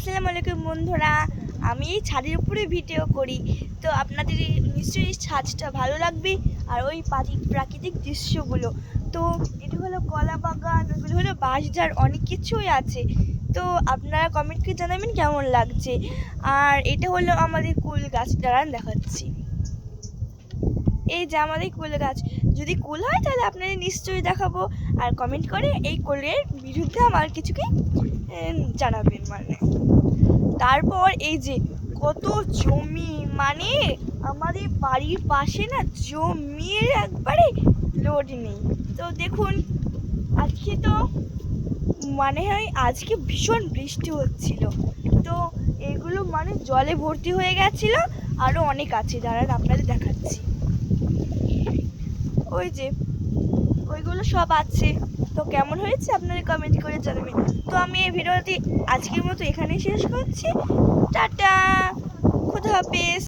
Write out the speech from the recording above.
আসসালামু আলাইকুম বন্ধুরা, আমি এই ছাদের উপরে ভিডিও করি। তো আপনাদের নিশ্চয়ই ছাদটা ভালো লাগবে আর ওই প্রাকৃতিক দৃশ্যগুলো। তো এটা হলো কলা বাগান, ওইগুলো হলো বাঁশঝাড়, অনেক কিছুই আছে। তো আপনারা কমেন্ট করে জানাবেন কেমন লাগছে। আর এটা হলো আমাদের কুল গাছ, দাঁড়ান দেখাচ্ছি। এই যে আমাদের কুল গাছ, যদি কুল হয় তাহলে আপনাদের নিশ্চয়ই দেখাবো। আর কমেন্ট করে এই কুলের বিরুদ্ধে আমার কিছুকে জানাবেন। তারপর এই যে কত জমি, মানে আমাদের বাড়ির পাশে না জমির একবারে লোড নেই। তো দেখুন, আজকে তো মানে হয় আজকে ভীষণ বৃষ্টি হচ্ছিল। তো এগুলো মানে জলে ভর্তি হয়ে গেছিল। আরও অনেক আছে, দাঁড়ান আপনাদের দেখাচ্ছি। ওই যে ওইগুলো সব আছে। তো কেমন হয়েছে আপনারা কমেন্ট করে জানাবেন। তো আমি এই ভিডিওটি আজকের মতো এখানেই শেষ করছি। টাটা, খুদা হাফেজ।